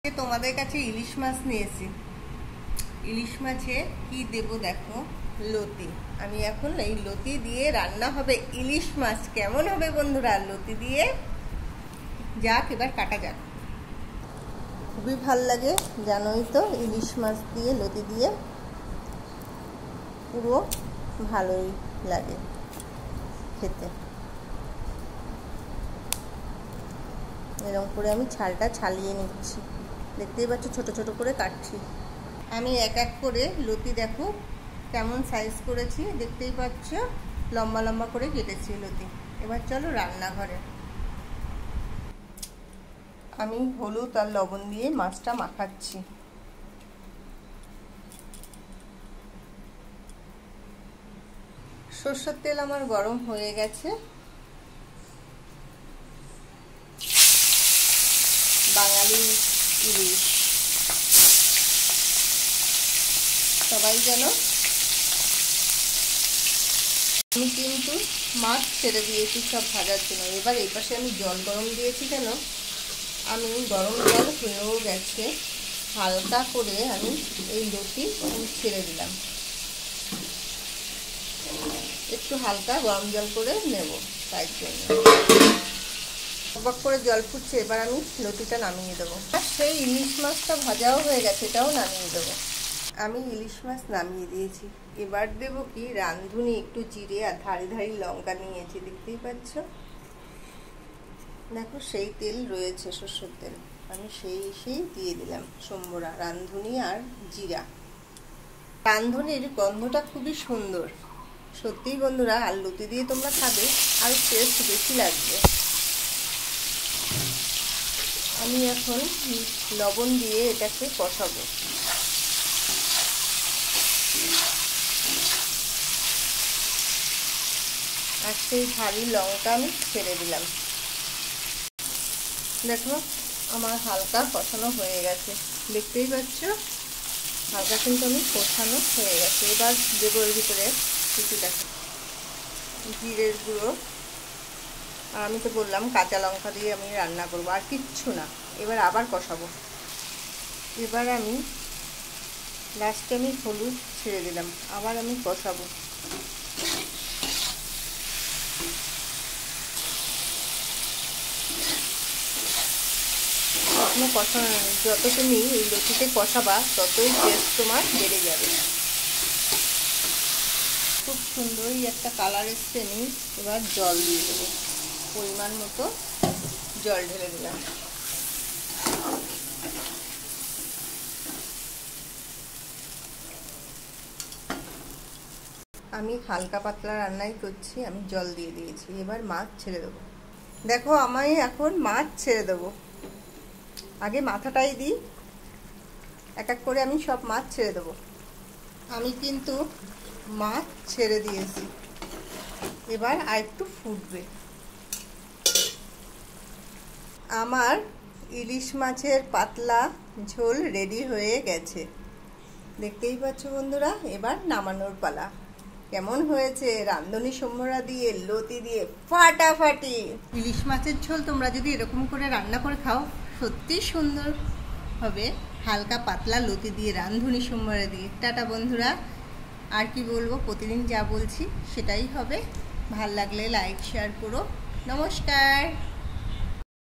তোমাদের কাছে ইলিশ মাছ নিয়েছি। ইলিশ মাছে কি দেব দেখো, লতি। আমি এখন এই লতি দিয়ে রান্না হবে ইলিশ মাছ। কেমন হবে বন্ধুরা? লতি দিয়ে যাক, এবার কাটা যাক। খুবই ভাল লাগে, জানোই তো, ইলিশ মাছ দিয়ে লতি দিয়ে পুরো ভালোই লাগে খেতে। এরকম করে আমি ছালটা ছালিয়ে নিচ্ছি, দেখতেই পাচ্ছ ছোট ছোট করে কাটছি। আমি এক এক করে লতি দেখো কেমন সাইজ করেছি, দেখতেই পাচ্ছ লম্বা লম্বা করে কেটেছি লতি। এবার চলো রান্নাঘরে। আমি হলুদ আর লবণ দিয়ে মাছটা মাখাচ্ছি। সরষের তেল আমার গরম হয়ে গেছে। বাঙালি ইলিশ সবাই জানো। আমি কিন্তু মাছ ছেড়ে দিয়েছি সব ভাজার জন্য। এবার এই পাশে আমি জল গরম দিয়েছি কেন, আমি গরম জল হয়েও গেছে, হালকা করে আমি এই লতি ছেড়ে দিলাম। একটু হালকা গরম জল করে নেব, তাই জন্য টকবক করে জল ফুটছে। এবার আমি লতিটা নামিয়ে দেবো। আর সেই ইলিশ মাছটা ভাজাও হয়ে গেছে, এটাও নামিয়ে দেবো। আমি ইলিশ মাছ নামিয়ে দিয়েছি। এবার দেবো কি রাঁধুনি, একটু জিরে আর ধারি ধারি লঙ্কা নিয়েছি, দেখতেই পাচ্ছ। দেখো সেই তেল রয়েছে, সরষের তেল, আমি সেই দিয়ে দিলাম সম্বরা, রাঁধুনি আর জিরা। রাঁধুনির গন্ধটা খুবই সুন্দর সত্যিই বন্ধুরা, আর লতি দিয়ে তোমরা খাবে আর টেস্ট বেশি লাগবে। আমি এখন লবণ দিয়ে এটাকে কষাবো। আর সেই ঝালি লঙ্কা আমি ছেড়ে দিলাম। দেখো আমার হালকা কষানো হয়ে গেছে, দেখতেই পাচ্ছ হালকা কিন্তু আমি কষানো হয়ে গেছে। এবার দেবো এর ভিতরে কিছু দেখো জিরের গুঁড়ো, আর আমি তো বললাম কাঁচা লঙ্কা দিয়ে আমি রান্না করবো, আর কিচ্ছু না। এবার আবার কষাবো। এবার আমি লাস্টে আমি হলুদ ছেড়ে দিলাম, আবার আমি কষাবো। এখনো কষানো, যত তুমি এই লতিতে কষাবা ততই টেস্ট তোমার বেড়ে যাবে। খুব সুন্দরই একটা কালার এসছে। আমি এবার জল দিয়ে দেবো, পরিমাণ মতো জল ঢেলে দিলাম। আমি হালকা পাতলা রান্নাই করছি, আমি জল দিয়ে দিয়েছি। এবার মাছ ছেড়ে দেবো। দেখো আমি এখন মাছ ছেড়ে দেবো। আগে মাথাটাই দিই, এক এক করে আমি সব মাছ ছেড়ে দেবো। আমি কিন্তু মাছ ছেড়ে দিয়েছি, এবার আর একটু ফুটবে। আমার ইলিশ মাছের পাতলা ঝোল রেডি হয়ে গেছে, দেখতেই পাচ্ছ বন্ধুরা। এবার নামানোর পালা। কেমন হয়েছে রাঁধুনি সম্বরা দিয়ে লতি দিয়ে ফাটাফাটি ইলিশ মাছের ঝোল। তোমরা যদি এরকম করে রান্না করে খাও সত্যি সুন্দর হবে। হালকা পাতলা লতি দিয়ে রাঁধুনি সম্বরা দিয়ে। টাটা বন্ধুরা, আর কি বলবো, প্রতিদিন যা বলছি সেটাই হবে। ভাল লাগলে লাইক শেয়ার করো। নমস্কার।